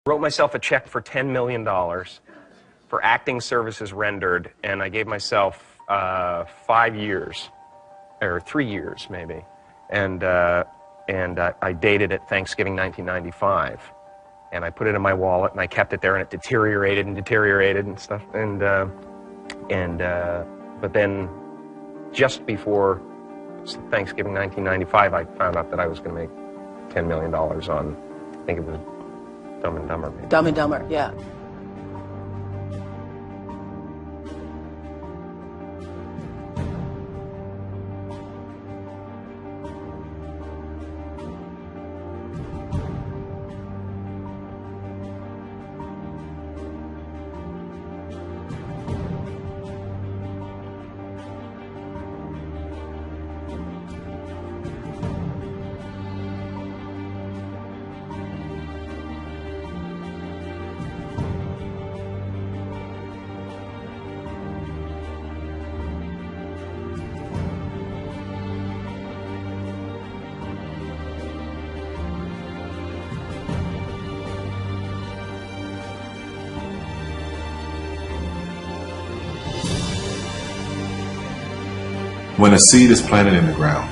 Wrote myself a check for $10 million for acting services rendered, and I gave myself 5 years, or 3 years maybe, and I dated it Thanksgiving 1995, and I put it in my wallet, and I kept it there, and it deteriorated and stuff, but then just before Thanksgiving 1995, I found out that I was going to make $10 million on, I think it was Dumb and Dumber. Maybe. Dumb and Dumber, yeah. When a seed is planted in the ground,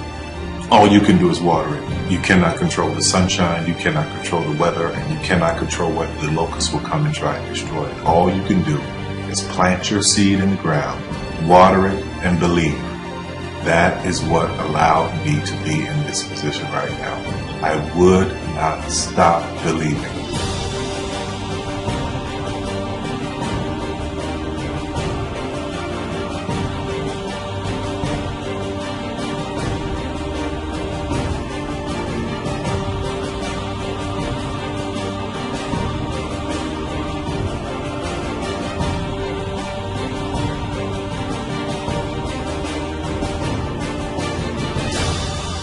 all you can do is water it. You cannot control the sunshine, you cannot control the weather, and you cannot control whether the locusts will come and try and destroy it. All you can do is plant your seed in the ground, water it, and believe. That is what allowed me to be in this position right now. I would not stop believing.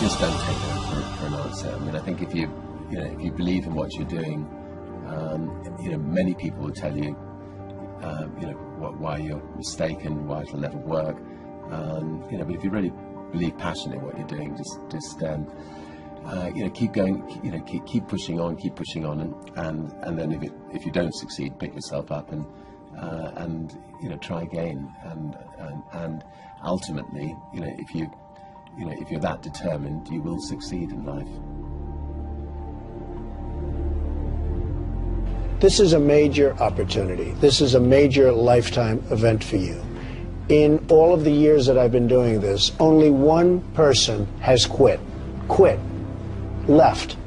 Just don't take that for an answer. I mean, I think if you believe in what you're doing, many people will tell you, why you're mistaken, why it'll never work. But if you really believe passionately in what you're doing, just keep going, keep pushing on, and then if you don't succeed, pick yourself up and try again, and ultimately, if you're that determined, you will succeed in life. This is a major opportunity. This is a major lifetime event for you. In all of the years that I've been doing this, only one person has quit, left.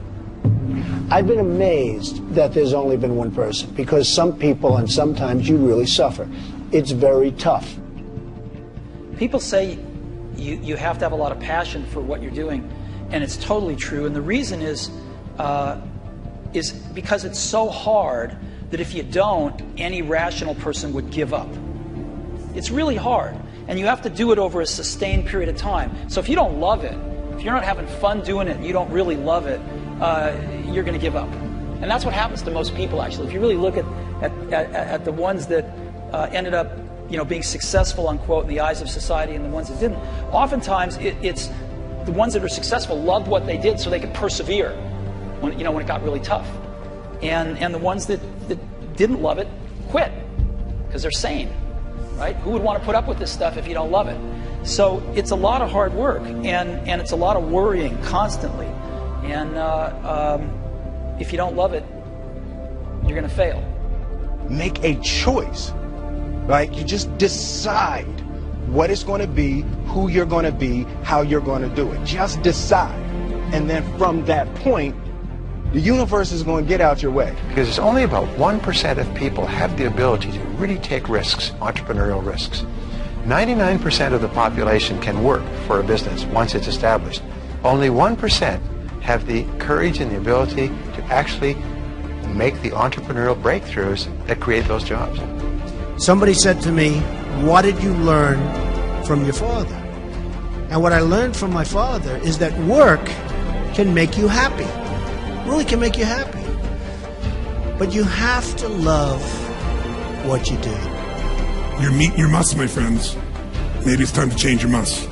I've been amazed that there's only been one person, because some people, and sometimes you really suffer. It's very tough. People say you have to have a lot of passion for what you're doing, and it's totally true. And the reason is because it's so hard that if you don't, any rational person would give up. It's really hard, and you have to do it over a sustained period of time. So if you don't love it, if you're not having fun doing it, and you don't really love it, you're going to give up. And that's what happens to most people, actually. If you really look at the ones that ended up being successful, unquote, in the eyes of society, and the ones that didn't, oftentimes it's the ones that are successful loved what they did so they could persevere when it got really tough. And the ones that didn't love it quit because they're sane, right? Who would want to put up with this stuff if you don't love it? So it's a lot of hard work, and it's a lot of worrying constantly. And if you don't love it, you're going to fail. Make a choice. Right? You just decide what it's going to be, who you're going to be, how you're going to do it. Just decide. And then from that point, the universe is going to get out your way. Because it's only about 1% of people have the ability to really take risks, entrepreneurial risks. 99% of the population can work for a business once it's established. Only 1% have the courage and the ability to actually make the entrepreneurial breakthroughs that create those jobs. Somebody said to me, what did you learn from your father? And what I learned from my father is that work can make you happy. Really can make you happy. But you have to love what you do. You're meeting your must, my friends. Maybe it's time to change your must.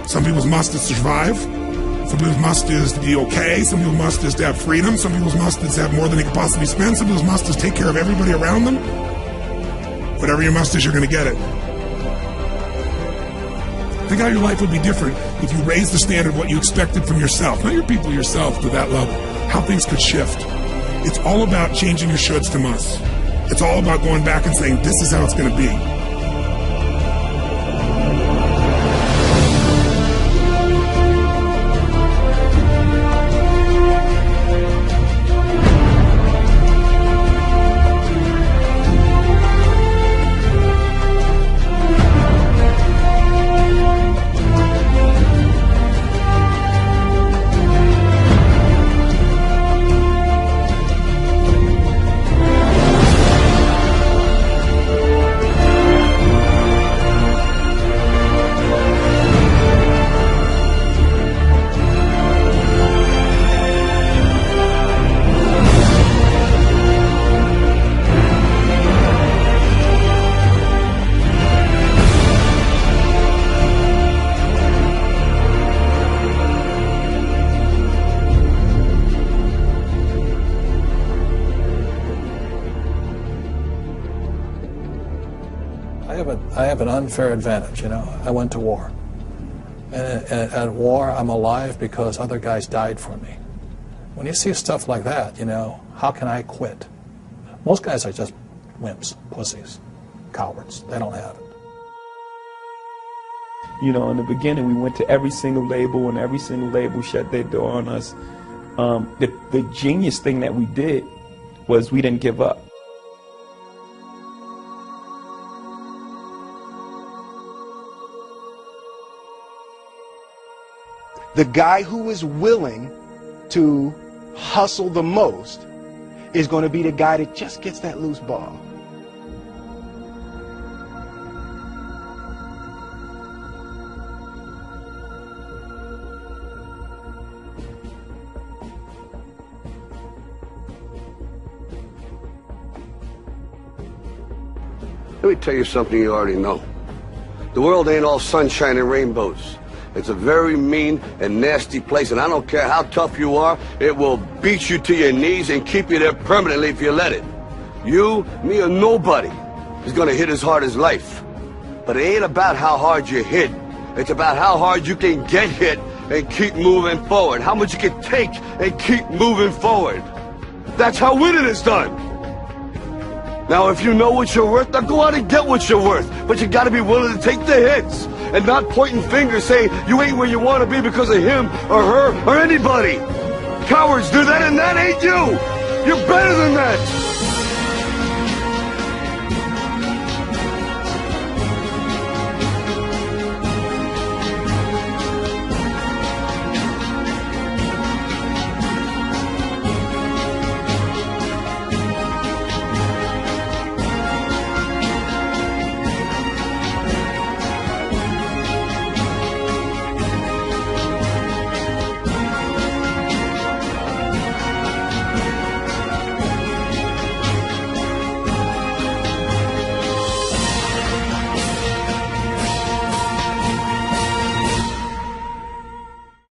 Some people's must is survive. Some people's must is to be okay. Some people's must is to have freedom. Some people's must is to have more than they can possibly spend. Some people's must is take care of everybody around them. Whatever your must is, you're going to get it. Think how your life would be different if you raised the standard of what you expected from yourself, not your people, yourself, to that level. How things could shift. It's all about changing your shoulds to musts. It's all about going back and saying, this is how it's going to be. I have an unfair advantage, you know. I went to war. And at war, I'm alive because other guys died for me. When you see stuff like that, you know, how can I quit? Most guys are just wimps, pussies, cowards. They don't have it. You know, in the beginning, we went to every single label, and every single label shut their door on us. The genius thing that we did was we didn't give up. The guy who is willing to hustle the most is going to be the guy that just gets that loose ball. Let me tell you something you already know. The world ain't all sunshine and rainbows. It's a very mean and nasty place, and I don't care how tough you are, it will beat you to your knees and keep you there permanently if you let it. You, me, or nobody is gonna hit as hard as life. But it ain't about how hard you hit. It's about how hard you can get hit and keep moving forward. How much you can take and keep moving forward. That's how winning is done. Now, if you know what you're worth, now go out and get what you're worth. But you gotta be willing to take the hits and not pointing fingers saying you ain't where you want to be because of him or her or anybody. Cowards do that, and that ain't you. You're better than that.